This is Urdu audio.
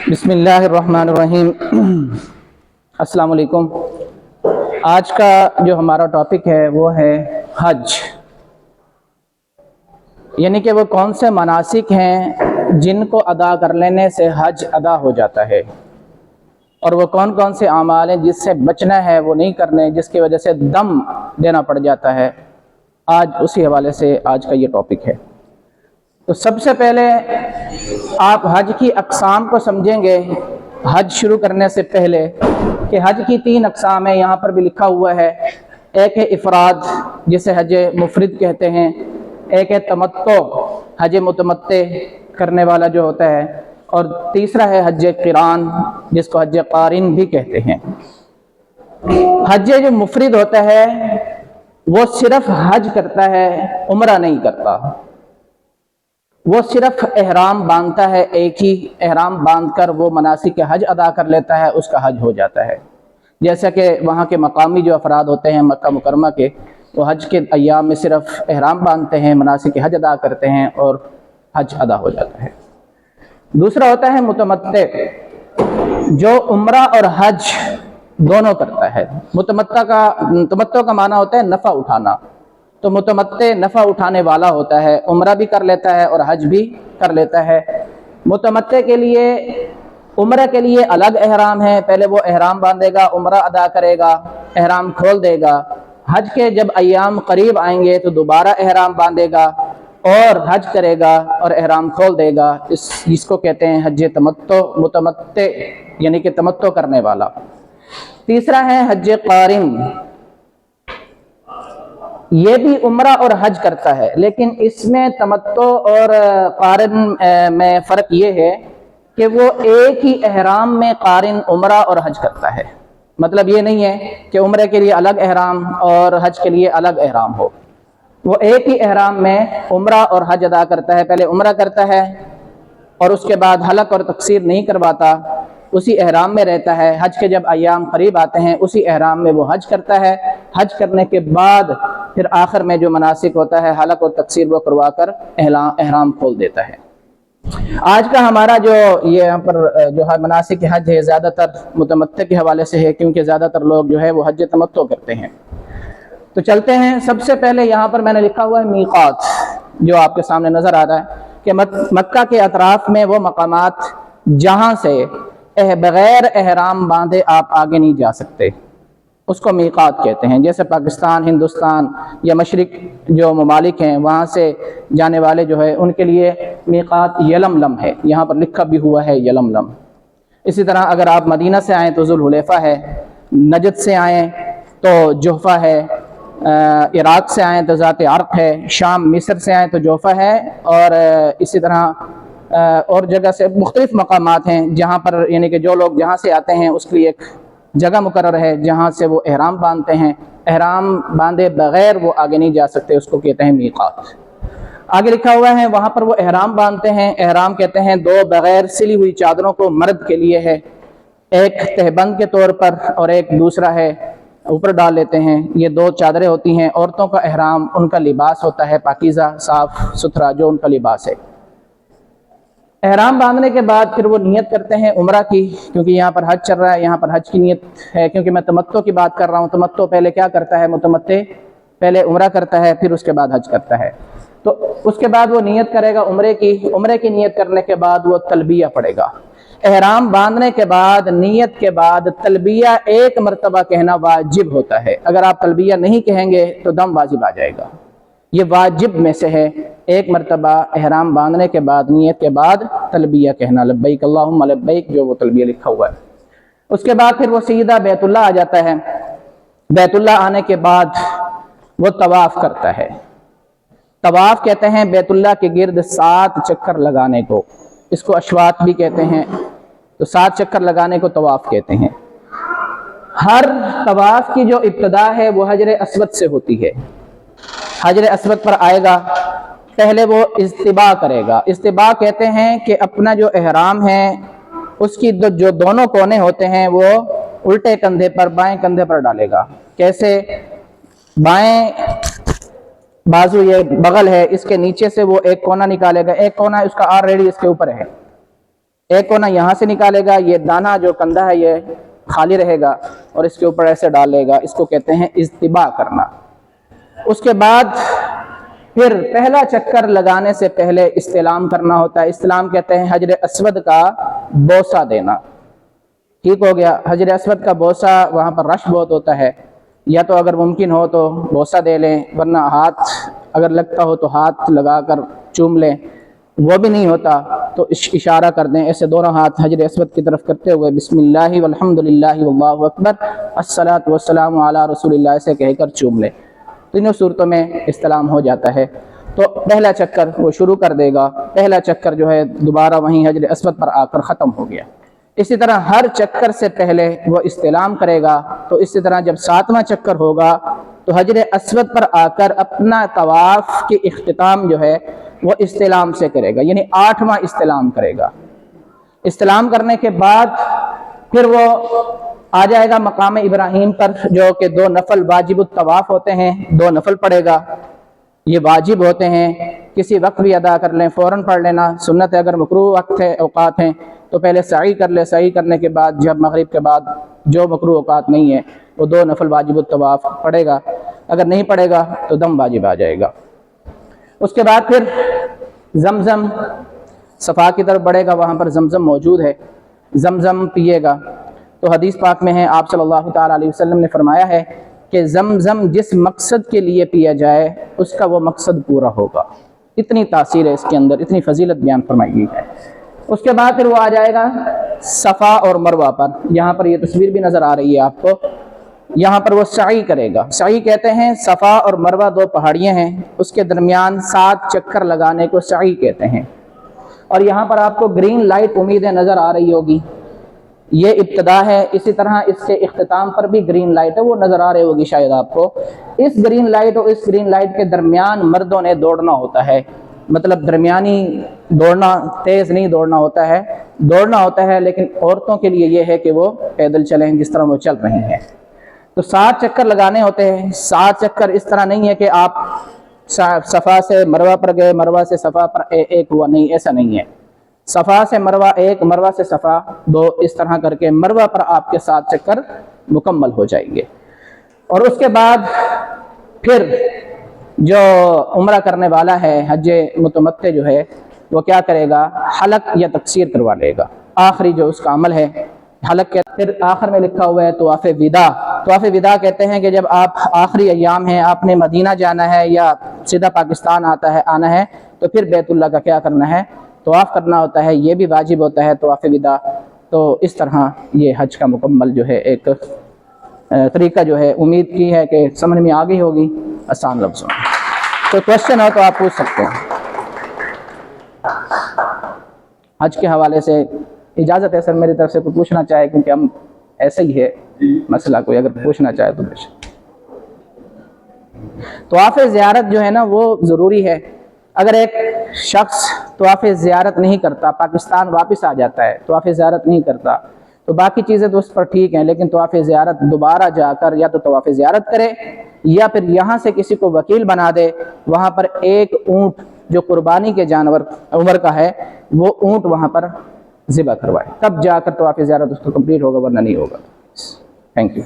بسم اللہ الرحمن الرحیم۔ السلام علیکم۔ آج کا جو ہمارا ٹاپک ہے وہ ہے حج، یعنی کہ وہ کون سے مناسک ہیں جن کو ادا کر لینے سے حج ادا ہو جاتا ہے، اور وہ کون کون سے اعمال ہیں جس سے بچنا ہے، وہ نہیں کرنے، جس کی وجہ سے دم دینا پڑ جاتا ہے۔ آج اسی حوالے سے آج کا یہ ٹاپک ہے۔ تو سب سے پہلے آپ حج کی اقسام کو سمجھیں گے حج شروع کرنے سے پہلے کہ حج کی 3 اقسام ہیں، یہاں پر بھی لکھا ہوا ہے۔ ایک ہے افراد جسے حج مفرد کہتے ہیں، ایک ہے تمتع حج متمتع کرنے والا جو ہوتا ہے، اور تیسرا ہے حج قران جس کو حج قارن بھی کہتے ہیں۔ حج جو مفرد ہوتا ہے وہ صرف حج کرتا ہے، عمرہ نہیں کرتا۔ وہ صرف احرام باندھتا ہے، ایک ہی احرام باندھ کر وہ مناسک حج ادا کر لیتا ہے، اس کا حج ہو جاتا ہے۔ جیسا کہ وہاں کے مقامی جو افراد ہوتے ہیں مکہ مکرمہ کے، وہ حج کے ایام میں صرف احرام باندھتے ہیں، مناسک حج ادا کرتے ہیں اور حج ادا ہو جاتا ہے۔ دوسرا ہوتا ہے متمتع، جو عمرہ اور حج دونوں کرتا ہے۔ تمتع کا معنی ہوتا ہے نفع اٹھانا، تو متمتع نفع اٹھانے والا ہوتا ہے، عمرہ بھی کر لیتا ہے اور حج بھی کر لیتا ہے۔ متمتع کے لیے عمرہ کے لیے الگ احرام ہے، پہلے وہ احرام باندھے گا، عمرہ ادا کرے گا، احرام کھول دے گا۔ حج کے جب ایام قریب آئیں گے تو دوبارہ احرام باندھے گا اور حج کرے گا اور احرام کھول دے گا۔ اس کو کہتے ہیں حج تمتع، متمتع یعنی کہ تمتع کرنے والا۔ تیسرا ہے حج قارن، یہ بھی عمرہ اور حج کرتا ہے، لیکن اس میں تمتع اور قارن میں فرق یہ ہے کہ وہ ایک ہی احرام میں قارن عمرہ اور حج کرتا ہے۔ مطلب یہ نہیں ہے کہ عمرے کے لیے الگ احرام اور حج کے لیے الگ احرام ہو، وہ ایک ہی احرام میں عمرہ اور حج ادا کرتا ہے۔ پہلے عمرہ کرتا ہے اور اس کے بعد حلق اور تقصیر نہیں کرواتا، اسی احرام میں رہتا ہے۔ حج کے جب ایام قریب آتے ہیں اسی احرام میں وہ حج کرتا ہے۔ حج کرنے کے بعد پھر آخر میں جو مناسک ہوتا ہے حلق اور تقصیر وہ کروا کر احرام کھول دیتا ہے۔ آج کا ہمارا جو یہاں پر جو ہے مناسک حج ہے زیادہ تر متمتع کے حوالے سے ہے، کیونکہ زیادہ تر لوگ جو ہے وہ حج تمتع کرتے ہیں۔ تو چلتے ہیں، سب سے پہلے یہاں پر میں نے لکھا ہوا ہے میقات، جو آپ کے سامنے نظر آ رہا ہے کہ مکہ کے اطراف میں وہ مقامات جہاں سے بغیر احرام باندھے آپ آگے نہیں جا سکتے، اس کو میقات کہتے ہیں۔ جیسے پاکستان، ہندوستان یا مشرق جو ممالک ہیں وہاں سے جانے والے جو ہے ان کے لیے میقات یلملم ہے، یہاں پر لکھا بھی ہوا ہے یلملم۔ اسی طرح اگر آپ مدینہ سے آئیں تو ذوالحلیفہ ہے، نجد سے آئیں تو جحفہ ہے، عراق سے آئیں تو ذات عرق ہے، شام مصر سے آئیں تو جحفہ ہے، اور اسی طرح اور جگہ سے مختلف مقامات ہیں جہاں پر یعنی کہ جو لوگ جہاں سے آتے ہیں اس کے لیے ایک جگہ مقرر ہے جہاں سے وہ احرام باندھتے ہیں۔ احرام باندھے بغیر وہ آگے نہیں جا سکتے، اس کو کہتے ہیں میقات۔ آگے لکھا ہوا ہے وہاں پر وہ احرام باندھتے ہیں۔ احرام کہتے ہیں 2 بغیر سلی ہوئی چادروں کو مرد کے لیے ہے، ایک تہبند کے طور پر اور ایک دوسرا ہے اوپر ڈال لیتے ہیں۔ یہ 2 چادریں ہوتی ہیں۔ عورتوں کا احرام ان کا لباس ہوتا ہے پاکیزہ صاف ستھرا، جو ان کا لباس ہے۔ احرام باندھنے کے بعد پھر وہ نیت کرتے ہیں عمرہ کی، کیونکہ یہاں پر حج چل رہا ہے، یہاں پر حج کی نیت ہے۔ کیونکہ میں تمتع کی بات کر رہا ہوں، تمتع پہلے کیا کرتا ہے؟ متمتع پہلے عمرہ کرتا ہے پھر اس کے بعد حج کرتا ہے۔ تو اس کے بعد وہ نیت کرے گا عمرے کی نیت کرنے کے بعد وہ تلبیہ پڑھے گا۔ احرام باندھنے کے بعد نیت کے بعد تلبیہ 1 مرتبہ کہنا واجب ہوتا ہے۔ اگر آپ تلبیہ نہیں کہیں گے تو دم واجب آ جائے گا، یہ واجب میں سے ہے۔ 1 مرتبہ احرام باندھنے کے بعد نیت کے بعد تلبیہ کہنا، لبیک اللہم لبیک، جو وہ تلبیہ لکھا ہوا ہے۔ اس کے بعد پھر وہ سیدھا بیت اللہ آ جاتا ہے۔ بیت اللہ آنے کے بعد وہ طواف کرتا ہے۔ طواف کہتے ہیں بیت اللہ کے گرد 7 چکر لگانے کو، اس کو اشواط بھی کہتے ہیں۔ تو 7 چکر لگانے کو طواف کہتے ہیں۔ ہر طواف کی جو ابتدا ہے وہ حجر اسود سے ہوتی ہے۔ حجر اسود پر آئے گا، پہلے وہ استباء کرے گا۔ استباء کہتے ہیں کہ اپنا جو احرام ہے اس کی جو دونوں کونے ہوتے ہیں وہ الٹے کندھے پر، بائیں کندھے پر ڈالے گا۔ کیسے؟ بائیں بازو یہ بغل ہے، اس کے نیچے سے وہ ایک کونا نکالے گا، ایک کونا اس کا آلریڈی اس کے اوپر ہے، ایک کونا یہاں سے نکالے گا، یہ دانہ جو کندھا ہے یہ خالی رہے گا اور اس کے اوپر ایسے ڈالے گا، اس کو کہتے ہیں اجتباء کرنا۔ اس کے بعد پھر پہلا چکر لگانے سے پہلے استلام کرنا ہوتا ہے۔ استلام کہتے ہیں حجر اسود کا بوسہ دینا۔ ٹھیک ہو گیا، حجر اسود کا بوسہ، وہاں پر رش بہت ہوتا ہے، یا تو اگر ممکن ہو تو بوسہ دے لیں، ورنہ ہاتھ اگر لگتا ہو تو ہاتھ لگا کر چوم لیں، وہ بھی نہیں ہوتا تو اشارہ کر دیں، ایسے دونوں ہاتھ حجر اسود کی طرف کرتے ہوئے بسم اللہ والحمد للہ واللہ اکبر الصلاۃ والسلام علی رسول اللہ سے کہہ کر چوم لیں۔ تینوں صورتوں میں استلام ہو جاتا ہے۔ تو پہلا چکر وہ شروع کر دے گا، پہلا چکر جو ہے دوبارہ وہیں حجر اسود پر آ کر ختم ہو گیا۔ اسی طرح ہر چکر سے پہلے وہ استلام کرے گا، تو اسی طرح جب 7واں چکر ہوگا تو حجر اسود پر آ کر اپنا طواف کی اختتام جو ہے وہ استلام سے کرے گا، یعنی 8واں استلام کرے گا۔ استلام کرنے کے بعد پھر وہ آ جائے گا مقام ابراہیم پر، جو کہ 2 نفل واجب الطواف ہوتے ہیں، 2 نفل پڑھے گا، یہ واجب ہوتے ہیں، کسی وقت بھی ادا کر لیں، فوراً پڑھ لینا، سنت ہے۔ اگر مکروہ وقت ہے، اوقات ہیں تو پہلے سعی کر لے، سعی کرنے کے بعد جب مغرب کے بعد جو مکروہ اوقات نہیں ہے وہ 2 نفل واجب الطواف پڑھے گا، اگر نہیں پڑھے گا تو دم واجب آ جائے گا۔ اس کے بعد پھر زمزم صفا کی طرف بڑھے گا، وہاں پر زمزم موجود ہے، زمزم پیے گا۔ تو حدیث پاک میں ہے، آپ صلی اللہ تعالیٰ علیہ وسلم نے فرمایا ہے کہ زمزم جس مقصد کے لیے پیا جائے اس کا وہ مقصد پورا ہوگا۔ اتنی تاثیر ہے اس کے اندر، اتنی فضیلت بیان فرمائی گئی ہے۔ اس کے بعد پھر وہ آ جائے گا صفا اور مروہ پر، یہاں پر یہ تصویر بھی نظر آ رہی ہے آپ کو، یہاں پر وہ سعی کرے گا۔ سعی کہتے ہیں صفا اور مروہ 2 پہاڑیاں ہیں، اس کے درمیان 7 چکر لگانے کو سعی کہتے ہیں۔ اور یہاں پر آپ کو گرین لائٹ امیدیں نظر آ رہی ہوگی، یہ ابتدا ہے، اسی طرح اس کے اختتام پر بھی گرین لائٹ ہے، وہ نظر آ رہی ہوگی شاید آپ کو۔ اس گرین لائٹ اور اس گرین لائٹ کے درمیان مردوں نے دوڑنا ہوتا ہے، مطلب درمیانی دوڑنا، تیز نہیں دوڑنا ہوتا ہے، دوڑنا ہوتا ہے، لیکن عورتوں کے لیے یہ ہے کہ وہ پیدل چلیں جس طرح وہ چل رہی ہیں۔ تو 7 چکر لگانے ہوتے ہیں۔ 7 چکر اس طرح نہیں ہے کہ آپ صفا سے مروہ پر گئے، مروہ سے صفا پر ایک ہوا، نہیں، ایسا نہیں ہے۔ صفا سے مروہ 1، مروہ سے صفا 2، اس طرح کر کے مروہ پر آپ کے 7 چکر مکمل ہو جائیں گے۔ اور اس کے بعد پھر جو عمرہ کرنے والا ہے، حج متمتع جو ہے، وہ کیا کرے گا؟ حلق یا تقصیر کروا لے گا، آخری جو اس کا عمل ہے حلق کے۔ پھر آخر میں لکھا ہوا ہے طواف وداع۔ طواف وداع کہتے ہیں کہ جب آپ آخری ایام ہیں، آپ نے مدینہ جانا ہے یا سیدھا پاکستان آنا ہے تو پھر بیت اللہ کا کیا کرنا ہے؟ طواف کرنا ہوتا ہے، یہ بھی واجب ہوتا ہے طواف وداع۔ تو اس طرح یہ حج کا مکمل جو ہے ایک طریقہ جو ہے، امید کی ہے کہ سمجھ میں آ گئی ہوگی آسان لفظوں میں۔ کوئی کوشچن ہو تو آپ پوچھ سکتے ہیں۔ حج کے حوالے سے اجازت ہے سر میری طرف سے، کوئی پوچھنا چاہے، کیونکہ ہم ایسے ہی ہے مسئلہ، کوئی اگر پوچھنا چاہے تو بے شک۔ طواف زیارت جو ہے نا وہ ضروری ہے۔ اگر ایک شخص طواف زیارت نہیں کرتا، پاکستان واپس آ جاتا ہے، طواف زیارت نہیں کرتا، تو باقی چیزیں تو اس پر ٹھیک ہیں، لیکن طواف زیارت دوبارہ جا کر یا تو طواف زیارت کرے یا پھر یہاں سے کسی کو وکیل بنا دے، وہاں پر ایک اونٹ جو قربانی کے جانور عمر کا ہے وہ اونٹ وہاں پر ذبح کروائے، تب جا کر طواف زیارت اس کو کمپلیٹ ہوگا، ورنہ نہیں ہوگا۔ Thank you.